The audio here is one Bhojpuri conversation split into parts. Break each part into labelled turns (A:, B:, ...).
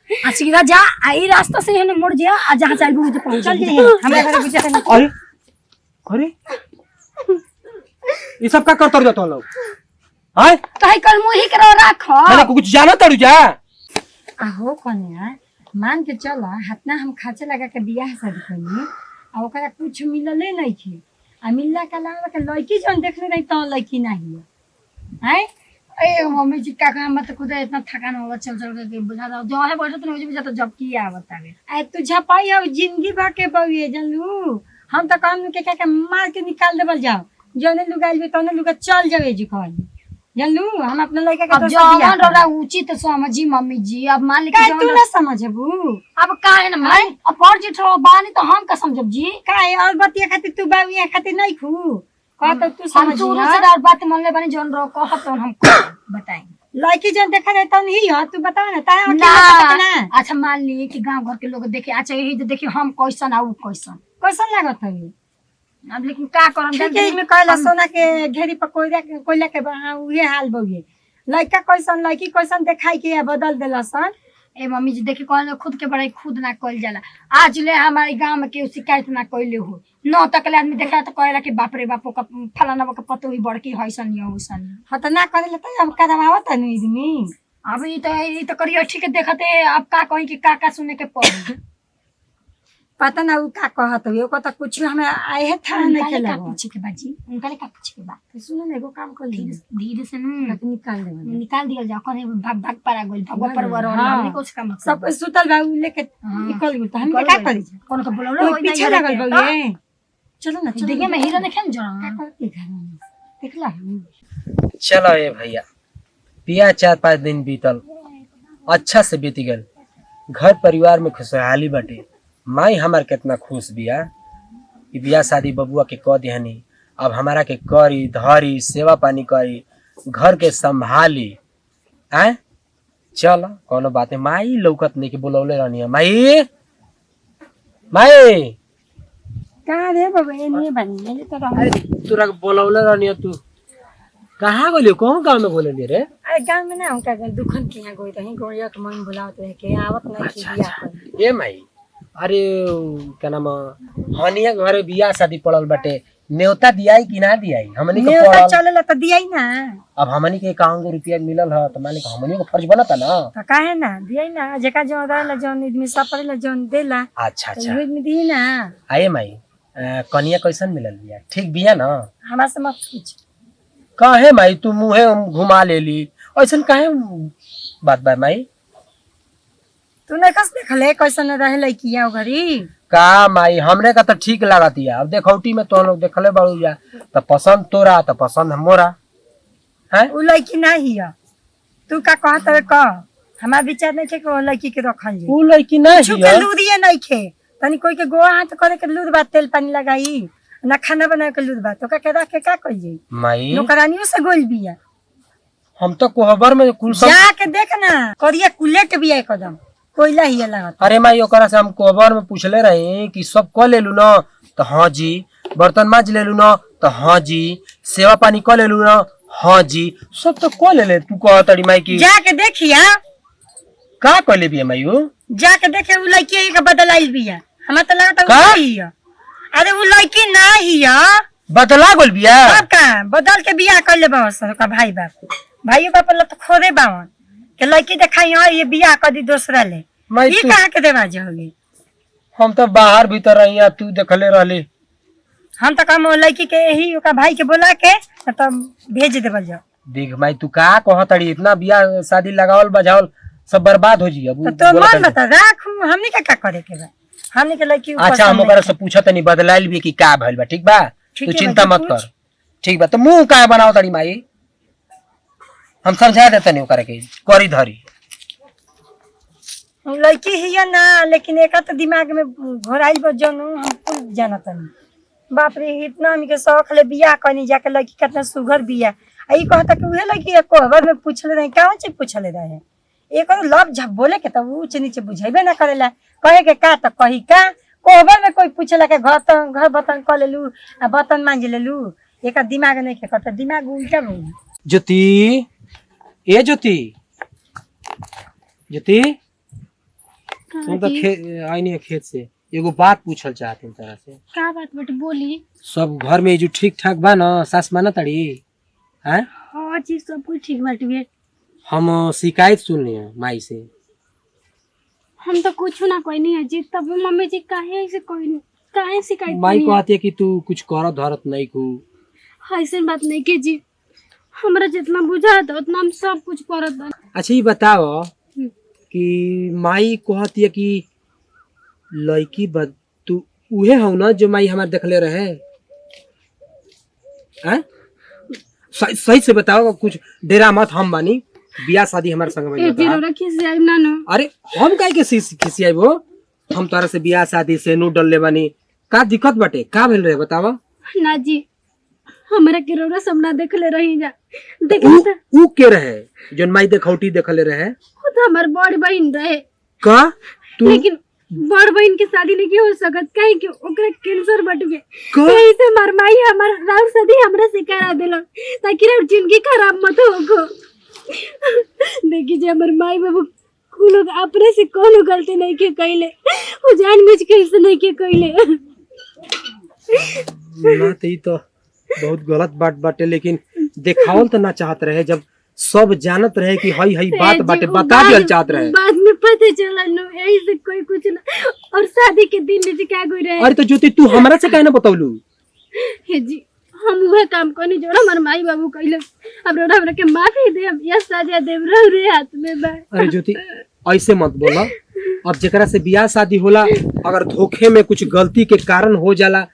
A: सीधा जा आई रास्ता से है मुड़ जा आ जहां चल मुझे पहुंच चल जाइए हमरा घर पीछे से।
B: अरे अरे ये सब का करतर जातो लोग हां
A: तो है कल मुही करो रखो
B: मैंने कुछ जाना तड़ू जा
A: आहो कन्या मान के चला हतना हम खाचे लगा के बियाह शादी करनी आ ओकरा कुछ मिलले नहीं थी आ मिलला के लावा के लड़की जन देखले रही तो लड़की नहीं है ए मम्मी जी का काम मत खुद इतना थकान होगा चल चल के बुझा दो जो है बैठो तो मुझे बुझा तो जब की आ बतावे ए तू झपाई हो जिंदगी भर के बउए जानलू हम तो काम के मार के निकाल देबल जाओ जने लुगाइल बे तने लुगा चल जावे जी कहल जानलू हम अपना लड़का के तो जवान रोला उचित समझी मम्मी जी अब मान के तू ना समझबू अब काहे ना मैं अब पर जी ठो बानी तो हम का समझब जी काहे और बतिया खातिर तू बाविया खातिर नहीं खू का तो तू समझ तू से और बात मन ले बनी जोन रो कह तो हम बताएं लड़की जन देखा जाए तो नहीं हां तू बता ना ताया ना अच्छा मान ली कि गांव घर के लोग देखे अच्छा यही जो देखियो हम कैसन आऊ कैसन लागत है अब लेकिन का करम जल्दी में कहला सोना के घेरी पर कोयला के उहे हाल बउए लड़का कैसन लड़की कैसन देखाई के बदल देला सन ए मम्मी जी देखी कहल खुद के बड़ाई खुद ना कइल जाला आज ले हमारे गांव में केहू शिकायत ना कइले हो न तकले आदमी देखला तो कहला कि बाप रे बाप का फलाना का पतो ही बड़की हैसन या होसन ह त ना करेला त अब कदमावत है आदमी अब ई तो करियो ठीक देखते अब का कहि कि का सुने के पड़ी पता ना उ का कहत हो को त कुछ हमें आए है था नहीं खेला पूछे के बाजी उनका ले का पूछे के बा सुनो ना एगो काम कर धीरे से निकाल दिया जाओ कने भाग भाग पड़ा गइल भगवा पर वर हमने कुछ काम सब सुतल बा लेके निकल गइल त हम का करी कोन को बोलौले होई पीछे लागल बा ये चलो ना देखिए मैं हीरो ने खेल जरा देखला
B: चलो ए भैया पिया 4-5 दिन बीतल अच्छा से बीत गल घर परिवार में खुशहाली बाटे माई हमार कितना खुश बिया कि बिया शादी बबुआ के कह दिहनी अब हमारा के करी धरी सेवा पानी करी घर के संभाली आए चल कोनो बात है माई लौकत नहीं के बोलौले रहनी है माई माई
A: कहां रे बाबा ये नहीं बनी तो
B: अरे तोरा बोलौले रहनी है तू कहां गेली कौन गांव में बोलली रे
A: अरे गांव में ना हम का दुखन के यहां गई रही गोरिया के मन बुलावत रहे के आवत नहीं की बिया
B: ए माई अरे क्या नाम हनिया घरे बियाह शादी पड़ल बाटे न्योता दियाई कि ना दियाई हमनी के
A: न्योता चलेला त दियाई ना
B: अब हमनी के 51 रुपया मिलल ह त माने हमनी के फर्ज बनता ना
A: त काहे ना दियाई ना जेका जो रहला जोन आदमी सब पड़ेला जोन देला
B: अच्छा अच्छा
A: आदमी दी ना
B: आए माई कनिया कैसन मिलल बिया ठीक बिया ना
A: हमरा से मत पूछ
B: काहे माई तू मुंहे घुमा लेली ऐसन काहे बात बा माई
A: तू ने कस देखले कैसन रहे लइकिया घरी
B: का माई हमरे का तो ठीक लागतिया अब देखौटी में तो लोग देखले बाड़ू जा त पसंद तोरा त पसंद मोरा हैं
A: उ लइकी ना हिया तू का कहत रे क हमार विचार नहीं थे को लइकी के रखल जी
B: उ लइकी ना
A: छु
B: हिया
A: के लूदिए नहीं खे तनी कोई के गोआ हाथ करे के लूद बात तेल पानी लगाई ना खाना बना के लूद बात तो का रख के का कइल जी
B: माई
A: नौकरानियों से गोल बिया
B: हम तो कोहबर में कुल सब
A: जाके देख ना करिया कुलेट बिया एकदम कोयला हिया लागत
B: अरे माई ओकरा से हम कोहबर में पूछले रही कि सब क लेलू न तो हां जी बर्तन माज लेलू न तो हां जी सेवा पानी क लेलू न हां जी सब तो क लेले तू कहतड़ी माई की
A: जाके देखिया
B: का कहले बिया माई उ
A: जाके देखे उ लड़की के बदलाइल बिया हमरा त लागत
B: का?
A: उ हिया अरे उ लड़की ना हिया
B: बदला गोल बिया
A: अब का बदल के बियाह कर ले बस का भाई बाप ल तो खोदे बावन के लड़की देखाई हो ये बियाह कर दी दूसरा ले
B: माई
A: ये
B: तू
A: कहां के देवाज होगी
B: हम तो बाहर भीतर रही आ तू देखले रहली
A: हम तो कम लड़की के यही ओका भाई के बोला के तब भेज देबल जाओ
B: देख माई तू का कहतड़ी इतना बियाह शादी लगावल बजावल सब बर्बाद हो जी अब
A: तो मन बता राखू हमनी के का करे के बा हमनी के लड़की
B: अच्छा हम ओकरा से पूछत नहीं बदलाइल भी कि का भइल बा ठीक बा तू चिंता मत कर ठीक बा तो मुंह का बनाओ तड़ी माई हम समझा देते नहीं ओकरा के करी धरी
A: लड़की हिया ना लेकिन एक तो दिमाग में घोराइल बा जनु हम कुल जानत नहीं बाप रे इतना हम के शौक ले बियाह कनी जाके लड़की कितना सुगर बिया आई कहता कि उहे लड़की कोहबर में पूछले रहे कौन चीज पूछले रहे एक और लव झप बोले के तब ऊंच नीचे बुझाइबे ना करेला कहे के का त कही का कोहबर में कोई पूछला के घर बर्तन क लेलू आ बर्तन मांज लेलू एक दिमाग नहीं के कत दिमाग उल्टा हो
B: ज्योति ए ज्योति ज्योति हम तो आईनी है खेत से एगो बात पूछल चाहते तरह से।
C: का बात बेटे बोली।
B: सब घर में जो ठीक ठाक बा ना, सास माना तड़ी हैं?
C: हाँ जी सब कुछ ठीक बाटे।
B: हम शिकायत सुन लिए माई से।
C: हम तो कुछ ना कोई नहीं है जी, तब मम्मी जी काहे ऐसे कोई काहे शिकायत
B: माई
C: नहीं
B: कहती है कि तू कुछ कर धरत नहीं को।
C: है। ऐसे बात नहीं के जी, हमरा जितना बुझाता उतना हम सब कुछ करत बा।
B: अच्छा ये बताओ कि माई कहती है कि लड़की तू उहे हो ना जो माई हमारे देखले रहे हैं? सही से बताओ, कुछ डेरा मत, हम बानी बियाह शादी हमारे संग में
C: ना।
B: अरे हम काहे के खिसियाई वो, हम तारा से बियाह शादी से नू डलले बानी, का दिक्कत बाटे, का भेल रहे बतावा
C: ना जी। हमरा के रौरा सब ना देखले रही जा।
B: ऊ के रहे जोन माई देखौटी देखले रहे?
C: खुद हमार बड़ बहन रहे
B: का तू?
C: लेकिन बड़ बहन के शादी नहीं हो सकत, काहे कि ओकरा कैंसर बट गए।
B: का?
C: ऐसे हमार माई हमार राव शादी हमरा से करा देलो ताकि राव जिंदगी खराब मत होगो। देखी जे हमार माई बाबू को लोग अपने से कोनो गलती नहीं के कइले, वो जानबूझ के ऐसे नहीं के कइले।
B: ना तो तो बहुत गलत बात बाटे, लेकिन देखावल तो ना चाहत रहे, जब सब जानत रहे कि हई हई बात बाटे बता दियल चाहत रहे।
C: बाद में पता चला नो ऐसे कोई कुछ ना, और शादी के दिन में क्या कोई रहे।
B: अरे तो ज्योति तू हमरा से काहे ना बतौलू?
C: हे जी हम वह काम कोनी जो हमार माई बाबू कइले, अब रोड हमरा के माफी दे, हम या सजा देव रे हाथ में बा।
B: अरे ज्योति ऐसे मत बोला, अब जेकरा से बियाह शादी होला अगर धोखे में कुछ गलती के कारण हो जाला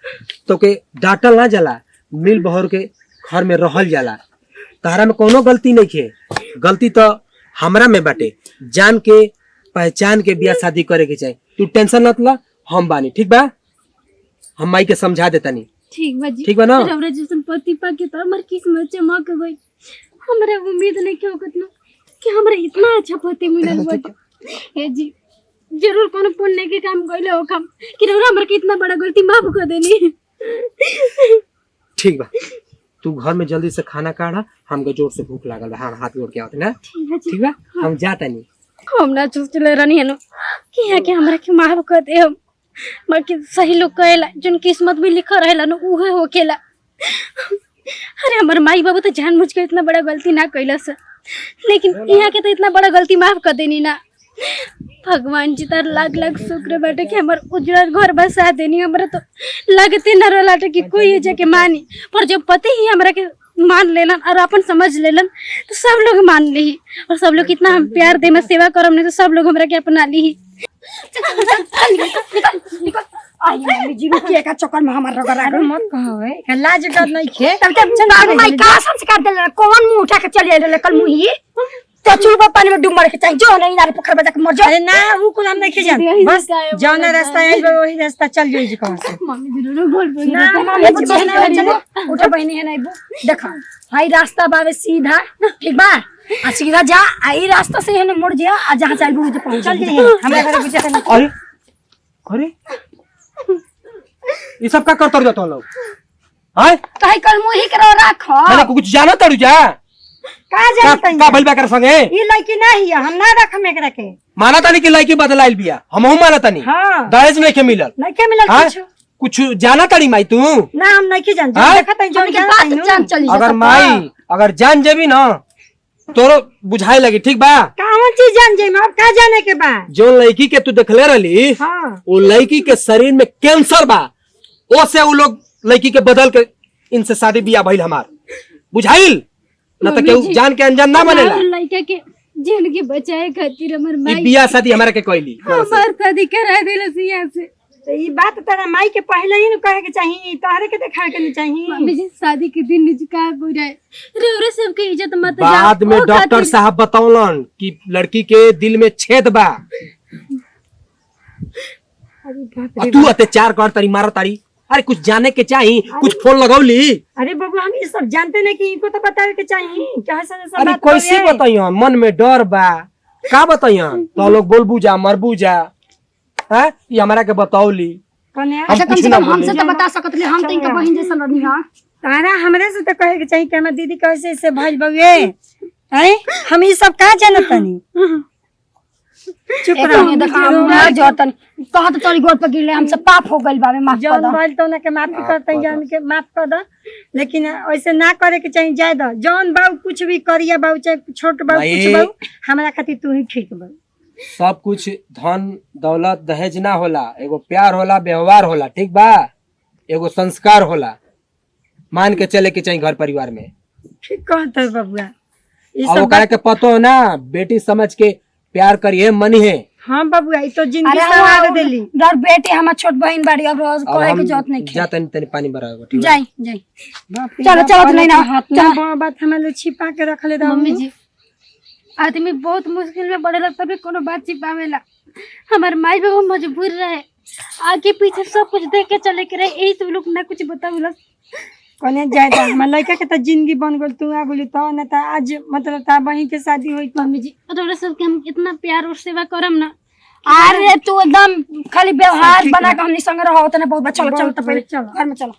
B: तो के डांटल ना जाला, मिल बहर के घर में रहल जाला। तारा में कोनो गलती नहीं खे, गलती तो हमरा में बाटे। जान के पहचान के बियाह शादी करे के चाही, तू टेंशन मत ला, हम बानी ठीक बा, हम माई के समझा देतानी।
C: ठीक बा जी,
B: ठीक बा ना?
C: हमरा जैसन पति पाके तो हमर किस्मत चमक गई। हमरा उम्मीद नहीं के होकत ना कि हमरा इतना अच्छा पति मिलल बाटे। हे जी जरूर कोनो पुण्य के काम कइले हो हम कि हमरा के इतना बड़ा गलती माफ कर देनी।
B: ठीक बा, तू घर में जल्दी से खाना काढ़ा, हमके जोर से भूख लागल बा, हम हाथ जोड़ के आवत ना। ठीक बा, हम जाता नहीं।
C: हम ना सोचले रहनी है कि यहाँ के हमरा के माफ कर दे, हम बाकी सही लोग कहेला जोन किस्मत में लिखा रहेला न उहे होकेला। अरे हमर माई बाबू तो जानबूझ के इतना बड़ा गलती ना कइला से, लेकिन यहाँ के तो इतना बड़ा गलती माफ कर देनी ना। भगवान जी तार लाख लाख शुक्र बाटे कि हमर उजड़ा घर बसा देनी। हमरा तो लगते न रहलाटे कि कोई जाके मानी, पर जब पति ही हमरा के मान लेलन और अपन समझ लेलन तो सब लोग मान ली, और सब लोग कितना हम प्यार दे में सेवा करम नहीं तो सब लोग हमरा के अपना ली।
A: आई मम्मी जी के का चक्कर में हमार रगड़ रगड़ मत कहो है, लाज डर नहीं खे। तब तब चंदा माई का संस्कार देले, कौन मुंह उठा के चले आइले कल मुही तो चुलबा पानी में डूब मर के चाहिए, जो नहीं नारे पोखर बजा के मर जा। अरे ना वो को हम नहीं जान, बस जौना रास्ता आई वही रास्ता चल जाई जी। कहां से
C: मम्मी जरूर बोल बोल
A: ना मम्मी जी बहना चलो उठा बहनी है नहीं देखा हाई रास्ता बावे सीधा, ठीक बा आ सीधा जा, आई रास्ता से है मुड़ जा, आ जहां चाहे वो पहुंच चल जाए। हमरा घर पीछे से
B: अरे अरे ये सब का करतर जातो लोग हाय
A: काहे कल मुही करो रखो
B: मैंने कुछ जाना तड़ू जा
A: का जानत
B: का भइल कर संगे
A: ई लड़की नहीं है, हम ना रखम एकरा के।
B: माना तानी कि लड़की बदलाइल बिया, हमहू माना तानी।
A: हां
B: दहेज नहीं के मिलल,
A: नहीं के मिलल
B: कुछ जाना तानी माई तू
A: ना, हम नहीं के जान देखत जो जान चली।
B: अगर माई अगर जान जेबी ना तोरो बुझाई लगी, ठीक बा?
A: कौन चीज जान जे में अब का जाने के बा?
B: जो लड़की के तू देखले रहली
A: हां
B: वो लड़की के शरीर में कैंसर बा, ओ से वो लोग लड़की के बदल के इनसे शादी बिया भइल हमार, बुझाइल ना तो केहू जान के अनजान ना बनेला।
C: लड़का के जिंदगी बचाए खातिर हमर
B: ई
C: माई
B: बिया शादी हमरा के कइली,
C: हमार शादी करा देला सिया से।
A: तो ई बात तेरा माई के पहले ही न कहे के चाहिए, तोहरे के देखा के नहीं चाहिए।
C: मम्मी जी शादी के दिन निजका बुराई रे सबके इज्जत मत जा।
B: बाद में डॉक्टर साहब बतौलन कि लड़की के दिल में छेद बा। तू अत्याचार कर तारी मार तारी, अरे कुछ जाने के चाहिए, कुछ फोन लगौली।
A: अरे बाबू हम ये सब जानते नहीं कि इनको तो बतावे के चाहिए क्या से सब
B: अरे
A: बात
B: कैसे बताइयो, मन में डर बा, का बताइयो तो लोग बोलबू जा मरबू जा, हैं ये हमरा के बतौली।
A: कन्या
B: अच्छा कम से कम
C: हमसे तो बता सकत ले, हम तो इनका बहन जैसा लड़नी हां।
A: तारा हमरे से तो कहे के चाहिए कि हमर दीदी कैसे से भइल बउए हैं, हम ई सब का जानत नहीं। चुप
D: एक
A: रह
D: नहीं देखा हम ना जोतन कहत तोरी गोड़ पर गिरले हमसे पाप हो गइल बावे माफ कर
A: जौन
D: दो
A: भइल तो ना के माफी करते जान के माफ कर दो, लेकिन ऐसे ना करे के चाहिए। जाए दो जौन बाबू कुछ भी करिया बाबू चाहे छोट बाबू
B: भाई।
A: कुछ बाबू, हमरा खातिर तू ही ठीक बाबू।
B: सब कुछ धन दौलत दहेज ना होला, एगो प्यार होला, व्यवहार होला, ठीक बा, एगो संस्कार होला, मान के चले के चाहिए घर परिवार में।
A: ठीक कहते बबुआ, ई
B: और
A: सब
B: ओकरा
A: बात।
B: के पतो ना बेटी समझ के प्यार करिए, मनी है।
A: हाँ बबुआ, ई तो जिंदगी
D: अरे
A: सवार देली।
D: डर बेटी हमर छोट बहन बाड़ी अब रोज
B: और
D: कहे के
B: हम
D: जरूरत नहीं
B: जा तनी तनी पानी भराओ, ठीक बा?
D: जाई जाई
A: बाप रे
D: चलो,
A: बाप,
D: चलो,
A: पहले
D: नहीं ना,
A: तो हाथ
D: चलो।
A: में बड़ा बात हमारे छिपा के रखले रहो।
C: मम्मी जी, आदमी बहुत मुश्किल में पड़ेला तभी कोनो बात छिपावेला। हमार माई बाबू मजबूर रहे, आगे पीछे सब कुछ देख के चले के रहे, यही सब लोग ना कुछ बतावेला।
A: कने जाए दो, हमर लड़का के तो जिंदगी बन गल, तू आ बोली तो ना, तो आज मतलब ता बहन के शादी होई तो
C: मम्मी जी, और सबके हम इतना प्यार और सेवा करम ना।
D: अरे तू एकदम खाली व्यवहार बना के हमनी संग रहो तना बहुत चलो चलो तो पहले
A: चलो।
D: घर में चलो।